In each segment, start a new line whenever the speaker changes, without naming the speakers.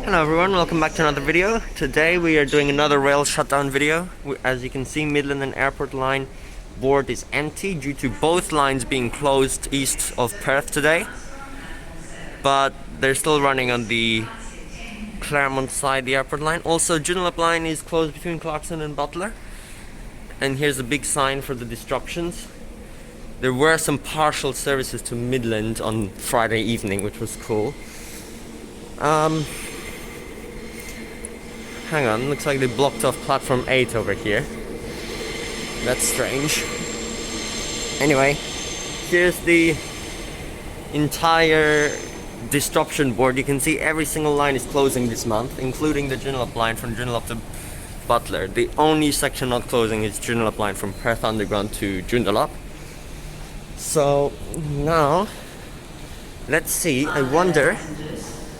Hello everyone, welcome back to another video. Today we are doing another rail shutdown video. As you can see, Midland and Airport Line board is empty due to both lines being closed east of Perth today. But they're still running on the Claremont side, the Airport Line. Also, Midland Line is closed between Clarkson and Butler. And here's a big sign for the disruptions. There were some partial services to Midland on Friday evening, which was cool. Hang on, looks like they blocked off platform 8 over here. That's strange. Anyway, here's the entire disruption board. You can see every single line is closing this month, including the Joondalup line from Joondalup to Butler. The only section not closing is Joondalup line from Perth Underground to Joondalup. So now, let's see, I wonder...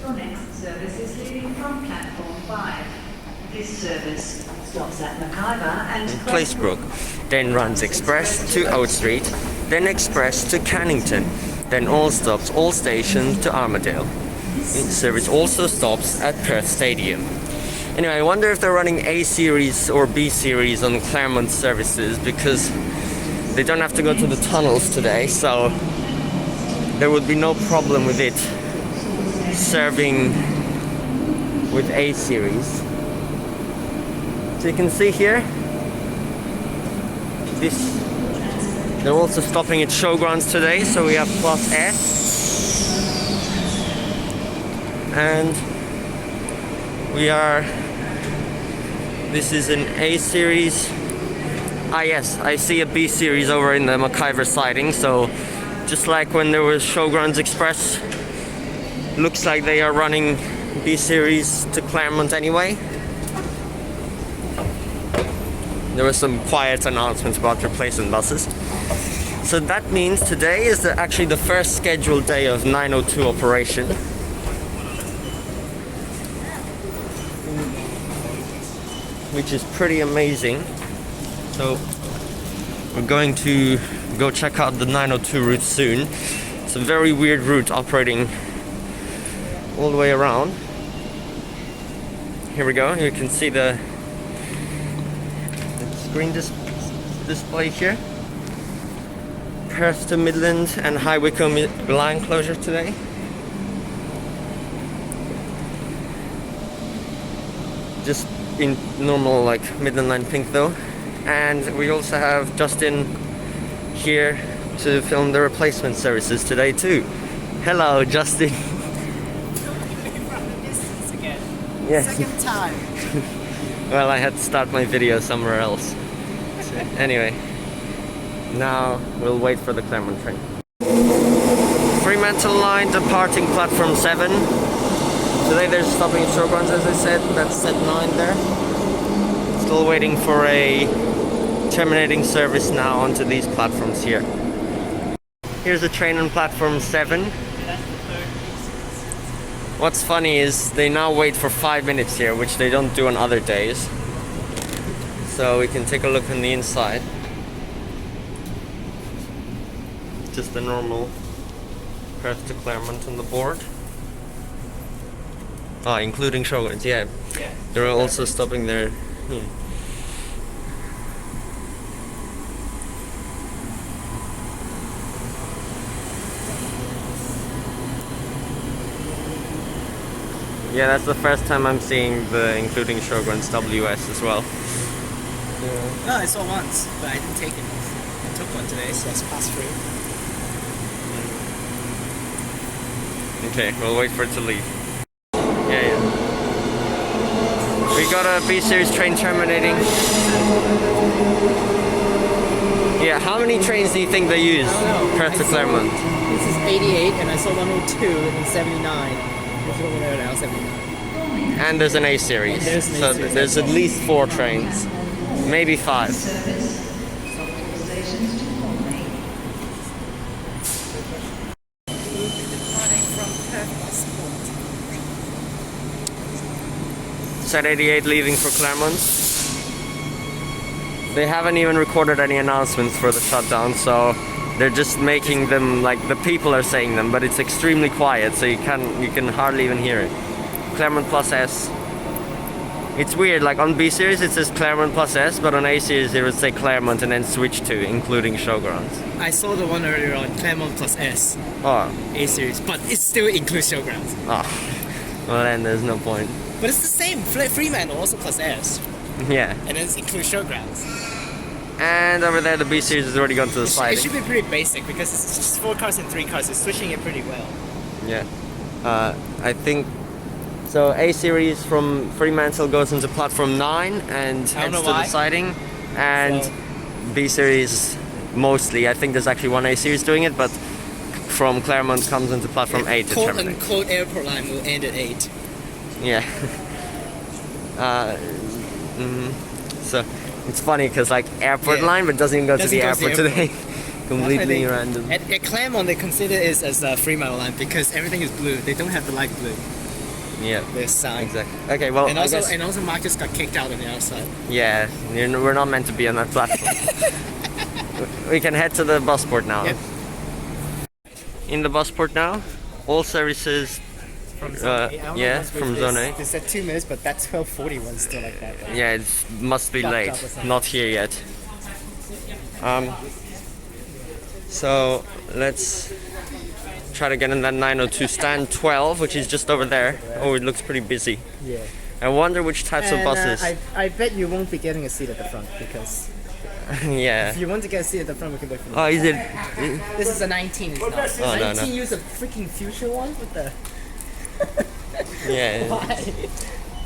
Your next service is leaving from platform 5. This service stops at Wycombe and
Placebrook, then runs express to Oat Street, then express to Cannington, then all stops, all stations to Armadale. Each service also stops at Perth Stadium. Anyway, I wonder if they're running A series or B series on Claremont services, because they don't have to go to the tunnels today, so there would be no problem with it serving with A series. So you can see here, they're also stopping at Showgrounds today, so we have plus S. And this is an A series. Ah yes, I see a B series over in the McIver siding, so just like when there was Showgrounds Express, looks like they are running B series to Claremont anyway. There were some quiet announcements about replacement buses. So that means today is actually the first scheduled day of 902 operation. Which is pretty amazing. So we're going to go check out the 902 route soon. It's a very weird route operating all the way around. Here we go. You can see the screen display here. Perth to Midland and High Wycombe line closure today. Just in normal like Midland Line pink though. And we also have Justin here to film the replacement services today too. Hello, Justin. Yes.
Second time.
Well, I had to start my video somewhere else. So, anyway, now we'll wait for the Claremont train. Fremantle Line departing platform 7. Today they're stopping at Showgrounds, as I said. That's set 9 there. Still waiting for a terminating service now onto these platforms here. Here's a train on platform 7. What's funny is they now wait for 5 minutes here, which they don't do on other days. So we can take a look on the inside. Just the normal Perth to Claremont on the board. Ah, including Showgrounds, yeah. They're also stopping there. Yeah, that's the first time I'm seeing the including Showgrounds WS as well. Yeah.
No, I saw once, but I didn't take it. I took one today, so it's passed through.
Okay, we'll wait for it to leave. Yeah. We got a B series train terminating. Yeah, how many trains do you think they use? Perth to Claremont.
This is 88, and I saw 102 and 79. There's over there now, 79.
And there's an A series. So there's at least 4 trains. Maybe 5. Set 88 leaving for Claremont. They haven't even recorded any announcements for the shutdown, so they're just making them like the people are saying them, but it's extremely quiet, so you can hardly even hear it. Claremont plus S. It's weird, like on B series it says Claremont plus S, but on A series it would say Claremont and then switch to including showgrounds.
I saw the one earlier on Claremont plus S,
Oh,
A series, but it still includes showgrounds.
oh. Well then there's no point.
But it's the same. Fremantle also plus S,
Yeah.
and then it includes showgrounds.
And over there the B series has already gone to the
It
siding.
should be pretty basic because it's just 4 cars and 3 cars. It's switching it pretty well.
Yeah. I think so. A series from Fremantle goes into platform 9 and
I don't
heads
know
to
why.
the siding, and
So-
B series mostly. I think there's actually one A series doing it, but from Claremont comes into platform 8 to
Quote
Terminating.
unquote airport line will end at 8.
Yeah. So it's funny because like airport
Yeah.
line, but doesn't even go to
Doesn't
the
go to the
airport today. Completely
That's why
random.
At Claremont, they consider it as a Fremantle line because everything is blue. They don't have the light blue.
Yeah.
There's sign.
Exactly. Okay. Well,
And
I
also,
guess,
and also, Mark just got kicked out on the outside.
yeah, we're not meant to be on that platform. We can head to the busport now.
Yep.
In the busport now, all services.
From
Zone A. I don't know yeah, what's with from this. Zone A.
They said 2 minutes, but that 12:41 is still like that.
Yeah, it must be
Fucked
late.
up or something.
Not here yet. So let's try to get in that 902 stand 12, which is just over there. Oh, it looks pretty busy.
Yeah.
I wonder which types of buses.
I bet you won't be getting a seat at the front because
Yeah.
if you want to get a seat at the front, we can wait for
Oh, is it?
This is a 19. It's not.
Oh, no,
19
no.
use a freaking future one with the.
Yeah.
Why?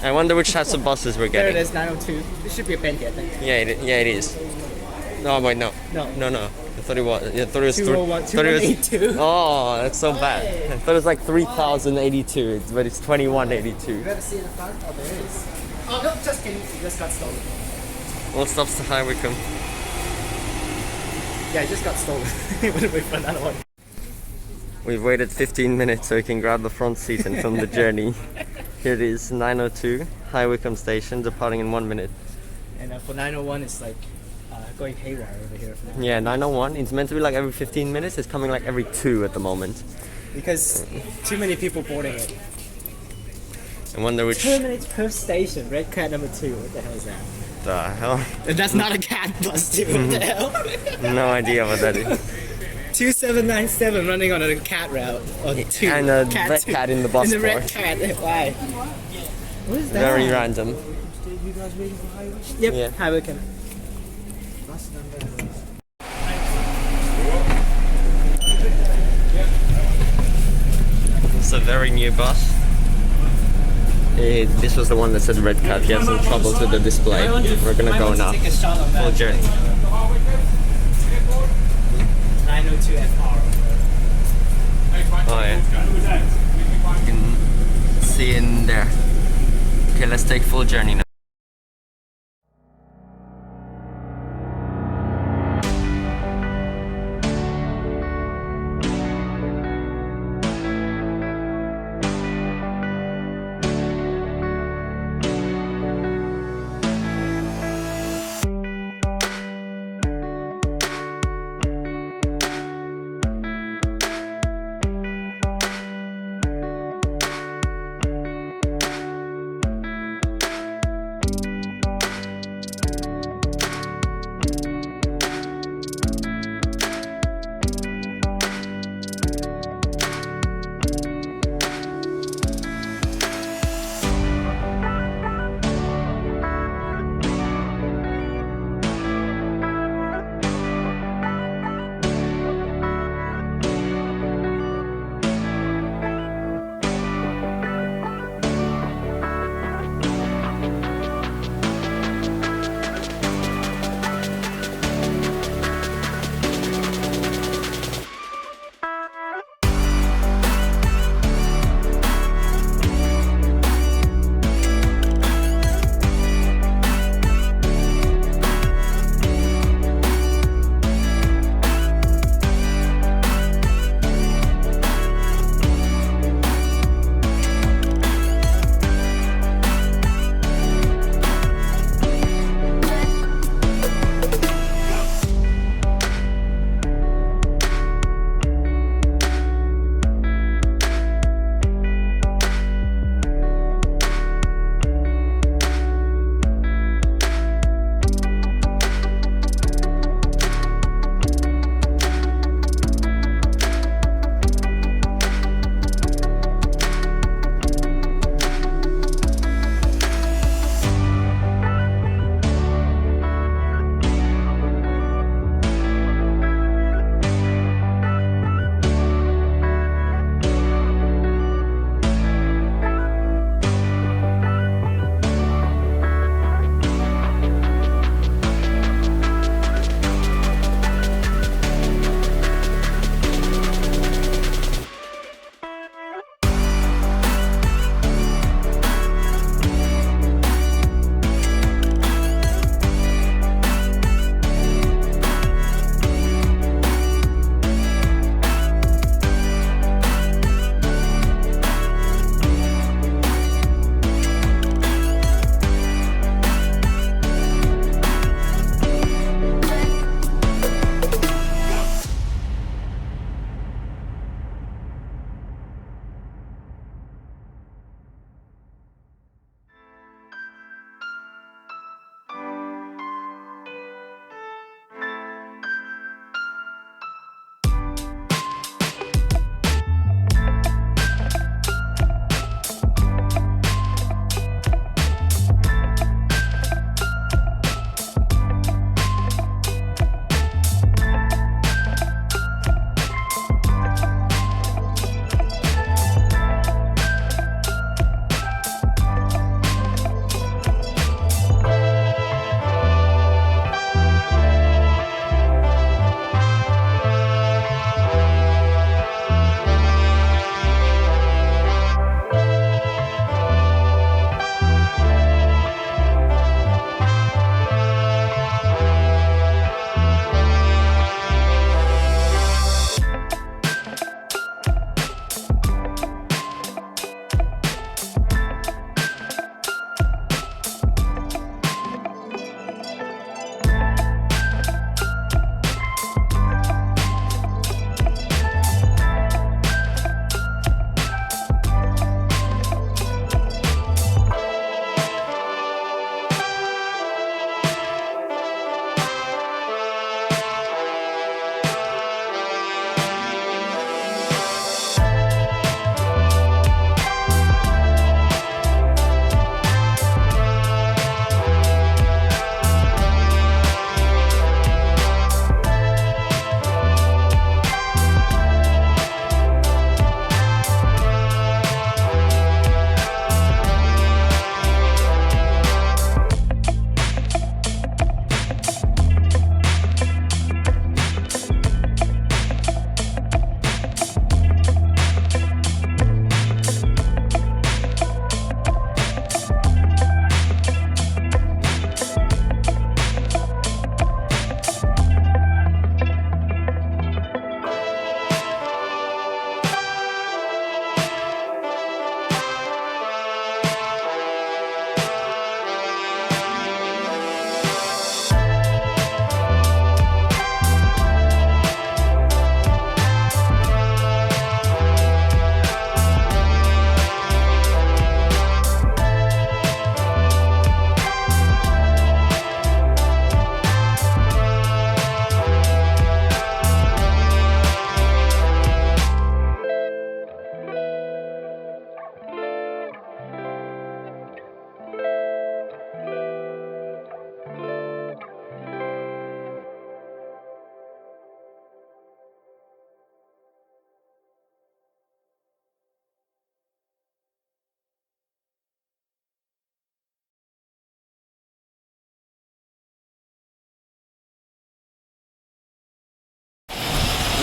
I wonder which types of buses we're
There it
getting.
is, 902. It should be a Bentley, I think.
Yeah, it is. No, wait, no.
No.
I thought it was. I thought it was.
201,
thought it was-
2182.
Oh, that's so bad. I thought it was like 3,082, but it's 2,182.
You ever see in the front? Oh, there is. Oh, no, just kidding. It just got stolen.
All stops to High Wycombe.
Yeah, it just got stolen. It would wait for another one.
We've waited 15 minutes so we can grab the front seat and film the journey. Here it is, 902, High Wycombe Station, departing in 1 minute.
And for 901, it's like going haywire over here.
Yeah, 901, it's meant to be like every 15 minutes, it's coming like every 2 at the moment.
Because too many people boarding it.
I wonder which...
2 minutes per station, red cat number 2. What the hell is that?
the hell?
And that's not a cat bus, too. What the hell?
No idea what that is.
2797 running on a cat route. On 2.
And a red
2.
cat in the bus
And the red
bar.
cat. Why? What is that?
Very random.
You guys waiting for highway?
Yep,
Yeah.
High Wycombe.
Bus number.
It's a very new bus. This was the one that said red cat. He had some troubles with the display. We're gonna go now.
Take a shot on
Full
that.
journey.
902 FR.
Oh yeah. You can see in there. Okay, let's take full journey now.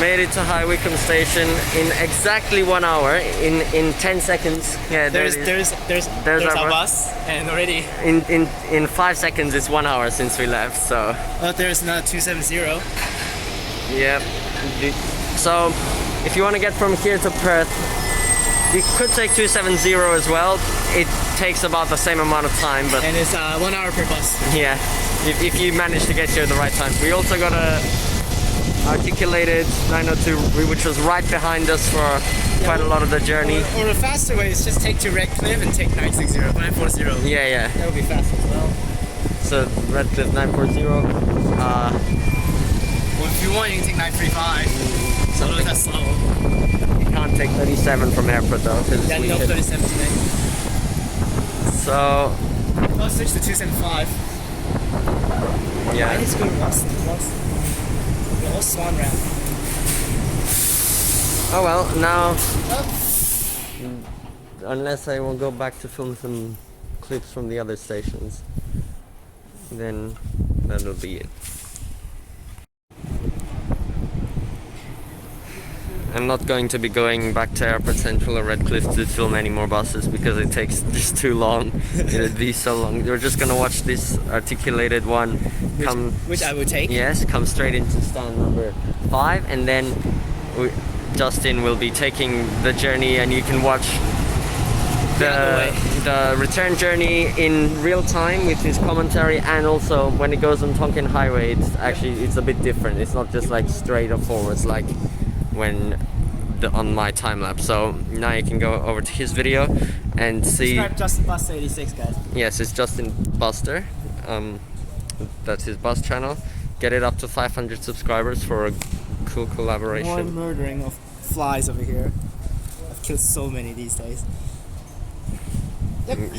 Made it to High Wycombe Station in exactly 1 hour. In 10 seconds. Yeah,
There's
our
our
bus.
bus, and already.
In 5 seconds, it's 1 hour since we left. So.
Oh, there's another 270.
Yep. So, if you want to get from here to Perth, you could take 270 as well. It takes about the same amount of time, but
And it's 1 hour per bus.
yeah, if you manage to get here at the right time. We also got a articulated 902, which was right behind us for quite a lot of the journey.
Or the faster way is just take to Redcliffe and take 940.
Yeah.
That would be fast as well.
So Redcliffe 940.
Well, if you want, you can take 935. So that's slow.
You can't take 37 from airport though, because
Yeah,
it's
no
weekend.
37 today.
So
I'll switch to 275. I
yeah.
need to go to Boston. The whole Swan round.
Oh well, now
Oh.
unless I will go back to film some clips from the other stations, then that'll be it. I'm not going to be going back to Airport Central or Redcliffe to film any more buses because it takes just too long. It'd be so long. We're just gonna watch this articulated one come.
Which I would take.
Yes, come straight into stand number 5, and then Justin will be taking the journey, and you can watch the return journey in real time with his commentary, and also when it goes on Tonkin Highway, it's a bit different. It's not just like straight up forwards like when on my time lapse. So now you can go over to his video and see.
Subscribe Justin Buster 86, guys.
Yes, it's Justin Buster. That's his bus channel. Get it up to 500 subscribers for a cool
More
collaboration.
murdering of flies over here. I've killed so many these days.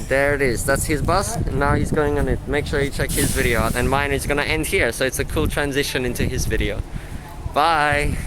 There it is. That's his bus. Now he's going on it. Make sure you check his video out. And mine is gonna end here, so it's a cool transition into his video. Bye.